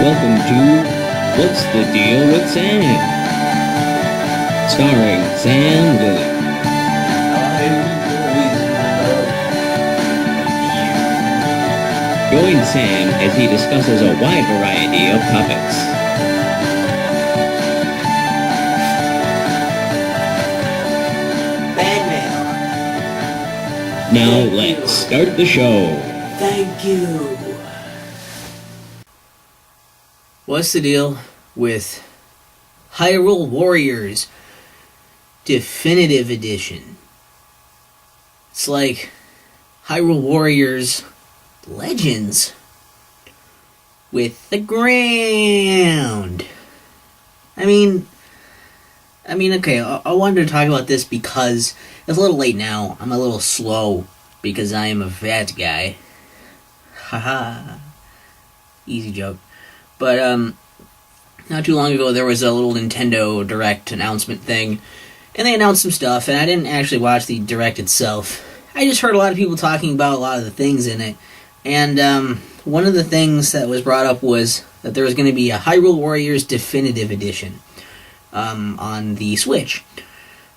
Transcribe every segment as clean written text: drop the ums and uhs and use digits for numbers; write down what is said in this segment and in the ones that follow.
Welcome to What's the Deal with Sam? Starring Sam Lilly. Join Sam as he discusses a wide variety of topics. Bad Now let's start the show. Thank you. What's the deal with Hyrule Warriors Definitive Edition? It's like Hyrule Warriors Legends with the ground. I mean, okay, I wanted to talk about this because it's a little late now. I'm a little slow because I am a fat guy. Haha. Easy joke. But, not too long ago, there was a little Nintendo Direct announcement thing, and they announced some stuff, and I didn't actually watch the Direct itself. I just heard a lot of people talking about a lot of the things in it, and, one of the things that was brought up was that there was going to be a Hyrule Warriors Definitive Edition, on the Switch.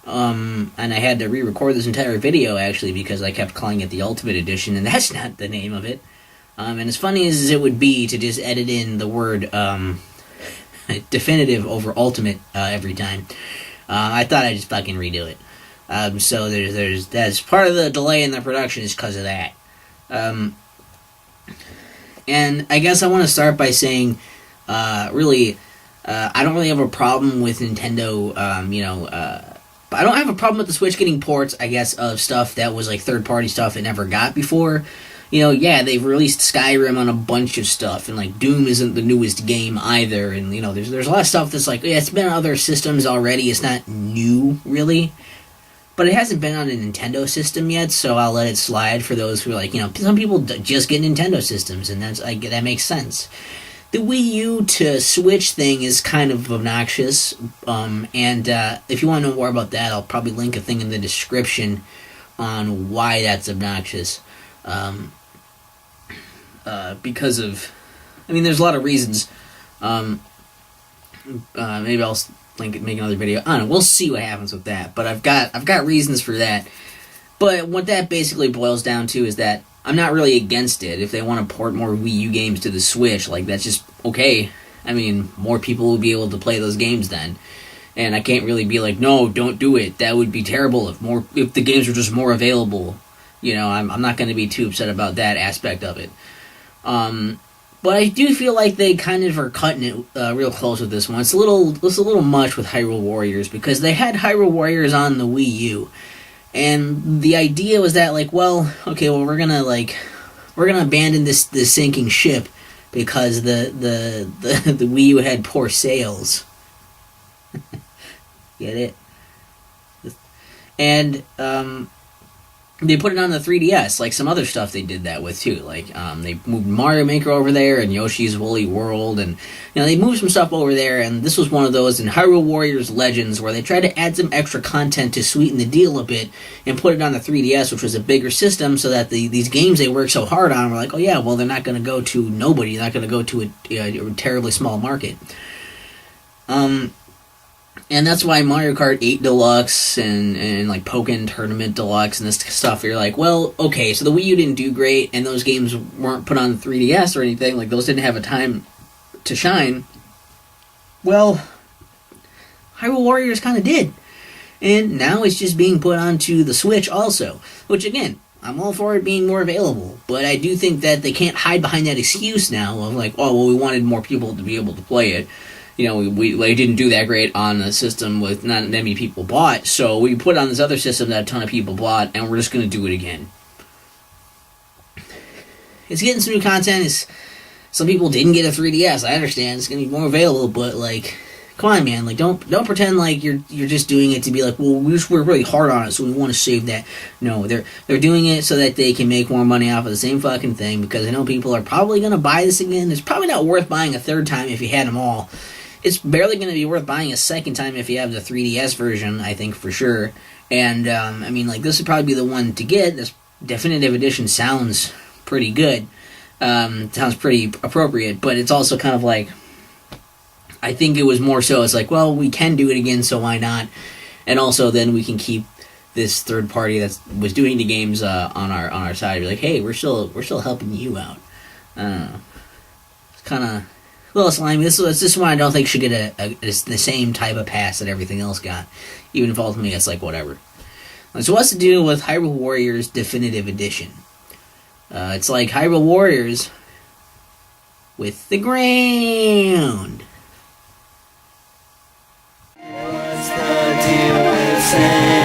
And I had to re-record this entire video, actually, because I kept calling it the Ultimate Edition, and that's not the name of it. And as funny as it would be to just edit in the word definitive over ultimate every time, I thought I'd just fucking redo it. So that's part of the delay in the production is because of that. And I guess I want to start by saying, I don't really have a problem with Nintendo, I don't have a problem with the Switch getting ports, I guess, of stuff that was like third-party stuff it never got before. They've released Skyrim on a bunch of stuff, and, like, Doom isn't the newest game either, and, there's a lot of stuff that's like, yeah, it's been on other systems already, it's not new, really, but it hasn't been on a Nintendo system yet, so I'll let it slide for those who are like, some people just get Nintendo systems, and that makes sense. The Wii U to Switch thing is kind of obnoxious, and if you want to know more about that, I'll probably link a thing in the description on why that's obnoxious. Because of, there's a lot of reasons. Maybe I'll make another video. I don't know. We'll see what happens with that. But I've got reasons for that. But what that basically boils down to is that I'm not really against it. If they want to port more Wii U games to the Switch, like, that's just okay. More people will be able to play those games then. And I can't really be like, no, don't do it. That would be terrible if the games were just more available. I'm not going to be too upset about that aspect of it. But I do feel like they kind of are cutting it real close with this one. It's a little much with Hyrule Warriors, because they had Hyrule Warriors on the Wii U, and the idea was that, like, we're gonna abandon this sinking ship because the Wii U had poor sales. Get it? And they put it on the 3DS, like some other stuff they did that with, too. Like, they moved Mario Maker over there, and Yoshi's Woolly World, and, they moved some stuff over there, and this was one of those in Hyrule Warriors Legends, where they tried to add some extra content to sweeten the deal a bit, and put it on the 3DS, which was a bigger system, so that these games they worked so hard on were like, oh yeah, well, they're not going to go to nobody, they're not going to go to a terribly small market. And that's why Mario Kart 8 Deluxe and like Pokken Tournament Deluxe and this stuff, you're like, well, okay, so the Wii U didn't do great, and those games weren't put on the 3DS or anything, like, those didn't have a time to shine. Well, Hyrule Warriors kind of did. And now it's just being put onto the Switch also, which, again, I'm all for it being more available, but I do think that they can't hide behind that excuse now of like, oh, well, we wanted more people to be able to play it. We didn't do that great on a system with not that many people bought, so we put it on this other system that a ton of people bought, and we're just going to do it again. It's getting some new content. Some people didn't get a 3DS. I understand it's going to be more available, but, like, come on, man. Like, don't pretend like you're just doing it to be like, well, we just worked really hard on it, so we want to save that. No, they're doing it so that they can make more money off of the same fucking thing, because I know people are probably going to buy this again. It's probably not worth buying a third time if you had them all. It's barely going to be worth buying a second time if you have the 3DS version, I think, for sure. And, this would probably be the one to get. This definitive edition sounds pretty good. Sounds pretty appropriate, but it's also kind of like, I think it was more so, it's like, well, we can do it again, so why not? And also then we can keep this third party that was doing the games on our side. Be like, hey, we're still helping you out. It's kind of a little slimy. This one I don't think should get the same type of pass that everything else got, even if ultimately it's like whatever. So what's the deal with Hyrule Warriors Definitive Edition? It's like Hyrule Warriors with the ground. What's the deal with saying